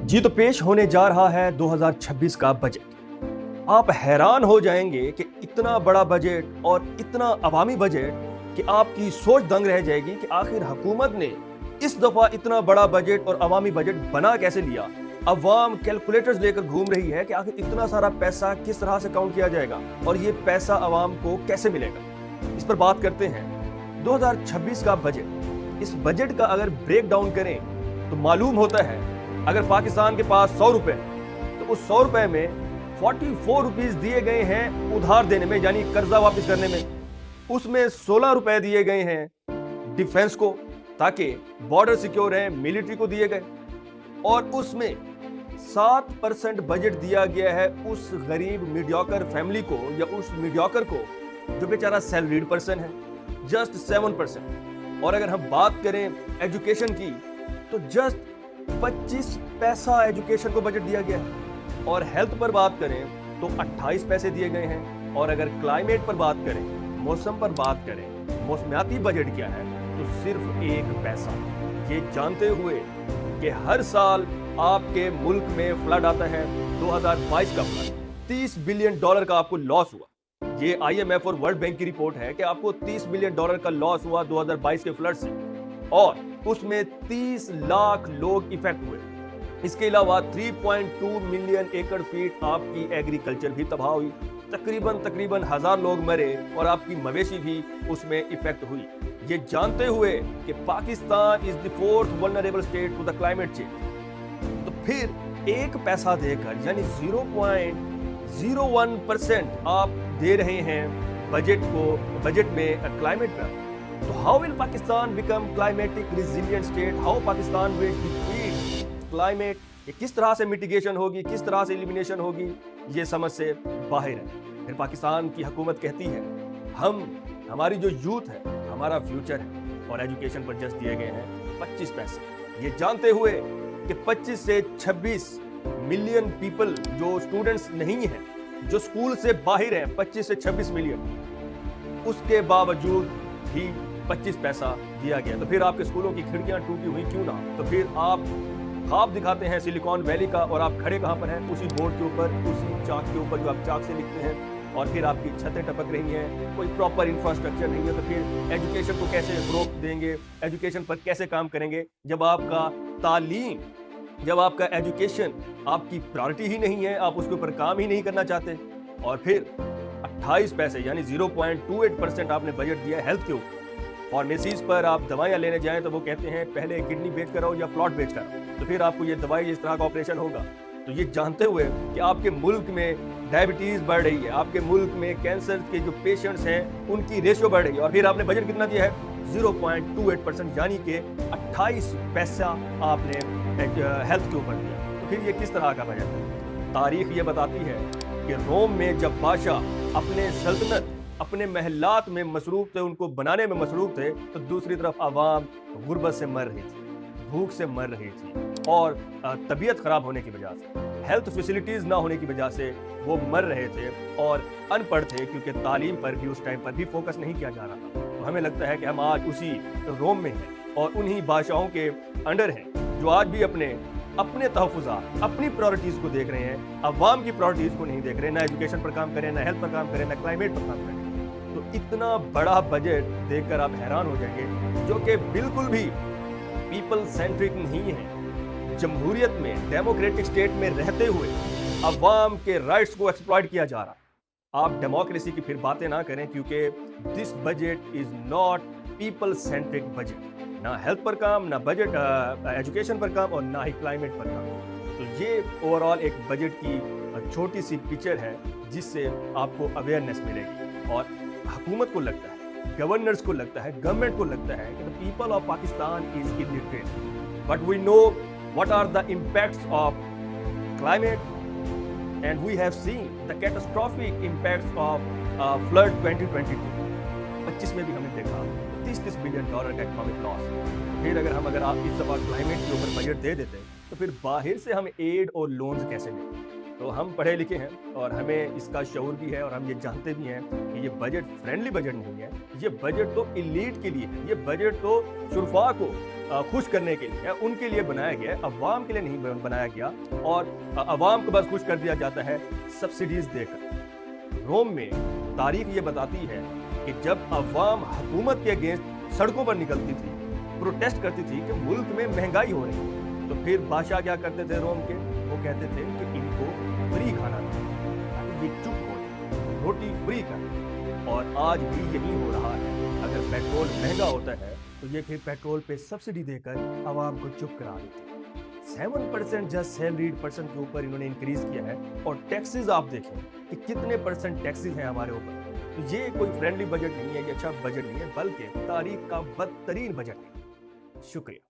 जी तो पेश होने जा रहा है 2026 का बजट। आप हैरान हो जाएंगे कि इतना बड़ा बजट और इतना अवामी बजट कि आपकी सोच दंग रह जाएगी कि आखिर हुकूमत ने इस दफा इतना बड़ा बजट और अवामी बजट बना कैसे लिया। अवाम कैलकुलेटर्स लेकर घूम रही है कि आखिर इतना सारा पैसा किस तरह से काउंट किया जाएगा और ये पैसा अवाम को कैसे मिलेगा। इस पर बात करते हैं 2026 का बजट। इस बजट का अगर ब्रेक डाउन करें तो मालूम होता है अगर पाकिस्तान के पास 100 रुपए तो उस 100 रुपए में 44 रुपीज दिए गए हैं उधार देने में, यानी कर्जा वापस करने में। उसमें 16 रुपए दिए गए हैं डिफेंस को ताकि बॉर्डर सिक्योर है, मिलिट्री को दिए गए, और उसमें 7% बजट दिया गया है उस गरीब मीडियोकर फैमिली को या उस मीडियोकर को जो बेचारा सैलरीड पर्सन है, जस्ट 7%। और अगर हम बात करें एजुकेशन की तो जस्ट 25 पैसा एजुकेशन को बजट दिया गया है, और हेल्थ पर बात करें तो 28 पैसे दिए गए हैं। और अगर क्लाइमेट पर बात करें, मौसम पर बात करें, मौसमियाती बजट क्या है तो सिर्फ 1 पैसा। ये जानते हुए कि हर साल आपके मुल्क में फ्लड आता है, 2022 का फ्लड $30 बिलियन का आपको लॉस हुआ। ये IMF और वर्ल्ड बैंक की रिपोर्ट है कि आपको $30 बिलियन का लॉस हुआ 2022 के फ्लड से, और उसमें 30 लाख लोग इफेक्ट हुए। इसके अलावा 3.2 मिलियन एकड़ फीट आपकी एग्रीकल्चर भी तबाह हुई, तकरीबन 1000 लोग मरे और आपकी मवेशी भी उसमें इफेक्ट हुई। ये जानते हुए कि Pakistan is the 4th vulnerable state to the climate change, तो फिर 1 पैसा देकर यानी 0.01% आप दे रहे हैं बजट में क्लाइमेट पर। तो how will Pakistan become climatic resilient state? How Pakistan will defeat climate? ये किस तरह से मिटिगेशन होगी, किस तरह से एलिमिनेशन होगी, ये समझ से बाहर है। फिर पाकिस्तान की हुकूमत कहती है हमारी जो यूथ है हमारा फ्यूचर है, और एजुकेशन पर जस्ट दिए गए हैं 25 पैसे। ये जानते हुए कि 25 से 26 मिलियन पीपल जो स्टूडेंट्स नहीं हैं, जो स्कूल से बाहर हैं, 25 से 26 मिलियन, उसके बावजूद भी 25 पैसा दिया गया। तो फिर आपके स्कूलों की खिड़कियां टूटी हुई क्यों ना? तो फिर आप ख्वाब दिखाते हैं सिलिकॉन वैली का, और आप खड़े कहां पर हैं? उसी बोर्ड के ऊपर, उसी चाक के ऊपर जो आप चाक से लिखते हैं, और फिर आपकी छतें टपक रही हैं, कोई प्रॉपर इंफ्रास्ट्रक्चर नहीं है। तो फिर एजुकेशन को कैसे ग्रोथ देंगे, एजुकेशन पर कैसे काम करेंगे जब आपका तालीम, जब आपका एजुकेशन आपकी प्रायोरिटी ही नहीं है, आप उसके ऊपर काम ही नहीं करना चाहते। और फिर 28 पैसे यानी 0.28% आपने बजट दिया हेल्थ के ऊपर। फार्मेसीज पर आप दवाइयाँ लेने जाएं तो वो कहते हैं पहले किडनी बेच कर आओ या प्लॉट बेच कर आओ, तो फिर आपको ये दवाई इस तरह का ऑपरेशन होगा। तो ये जानते हुए कि आपके मुल्क में डायबिटीज बढ़ रही है, आपके मुल्क में कैंसर के जो पेशेंट्स हैं उनकी रेशियो बढ़ रही है, और फिर आपने बजट कितना दिया है 0.28%, यानी कि 28 पैसा आपने हेल्थ के ऊपर दिया। तो फिर ये किस तरह का बजट है? तारीख ये बताती है कि रोम में जब बादशाह अपने सल्तनत, अपने महलात में मसरूफ थे, उनको बनाने में मसरूफ थे, तो दूसरी तरफ आवाम गुर्बत से मर रही थी, भूख से मर रही थी, और तबीयत खराब होने की वजह से, हेल्थ फैसिलिटीज ना होने की वजह से वो मर रहे थे और अनपढ़ थे, क्योंकि तालीम पर भी उस टाइम पर भी फोकस नहीं किया जा रहा था। तो हमें लगता है कि हम आज उसी रोम में हैं और उन्हीं बादशाहों के अंडर हैं जो आज भी अपने तहफ़्फ़ुज़ात, अपनी प्रायोरिटीज़ को देख रहे हैं, अवाम की प्रायोरिटीज़ को नहीं देख रहे, ना एजुकेशन पर काम करें, ना हेल्थ पर काम करें, ना क्लाइमेट पर काम करें। तो इतना बड़ा बजट देखकर आप हैरान हो जाएंगे, जो कि बिल्कुल भी पीपल सेंट्रिक नहीं है। जमहूरियत में, डेमोक्रेटिक स्टेट में रहते हुए अवाम के राइट्स को एक्सप्लॉइट किया जा रहा। आप डेमोक्रेसी की फिर बातें ना करें, क्योंकि this budget is not people centric budget. ना हेल्थ पर काम, ना बजट एजुकेशन पर काम, और ना ही क्लाइमेट पर काम। तो ये ओवरऑल एक बजट की छोटी सी पिक्चर है जिससे आपको अवेयरनेस मिलेगी, और हुकूमत को लगता है, गवर्नर्स को लगता है, गवर्नमेंट को लगता है कि the people of Pakistan is illiterate, but we know what are the impacts of climate, and we have seen the catastrophic impacts of flood 2022। 25 में भी हमने देखा $30 बिलियन का इकोनॉमिक लॉस। फिर अगर आप इस दफा क्लाइमेट के ऊपर बजट दे देते तो फिर बाहर से हम एड और लोन्स कैसे लेते? تو ہم پڑھے لکھے ہیں اور ہمیں اس کا شعور بھی ہے اور ہم یہ جانتے بھی ہیں کہ یہ بجٹ فرینڈلی بجٹ نہیں ہے. یہ بجٹ تو ایلیٹ کے لیے ہے. یہ بجٹ تو شرفا کو خوش کرنے کے لیے ہے. ان کے لیے بنایا گیا ہے, عوام کے لیے نہیں بنایا گیا. اور عوام کو بس خوش کر دیا جاتا ہے سبسڈیز دے کر. روم میں تاریخ یہ بتاتی ہے کہ جب عوام حکومت کے اگینسٹ سڑکوں پر نکلتی تھی, پروٹیسٹ کرتی تھی کہ ملک میں مہنگائی ہو رہی ہے, تو پھر بادشاہ کیا کرتے تھے روم کے؟ وہ کہتے تھے کہ ان کو فری کھانا دیں تاکہ یہ چپ ہو جائے, روٹی فری کر. اور آج بھی یہی ہو رہا ہے. اگر پیٹرول مہنگا ہوتا ہے تو یہ پھر پیٹرول پہ سبسڈی دے کر عوام کو چپ کرا دیتے ہیں. 7% جسٹ سیلریڈ پرسن کے اوپر انہوں نے انکریز کیا ہے. اور ٹیکسز آپ دیکھیں کہ کتنے پرسنٹ ٹیکسز ہیں ہمارے اوپر. تو یہ کوئی فرینڈلی بجٹ نہیں ہے, یہ اچھا بجٹ نہیں ہے, بلکہ تاریخ کا بدترین بجٹ ہے. شکریہ.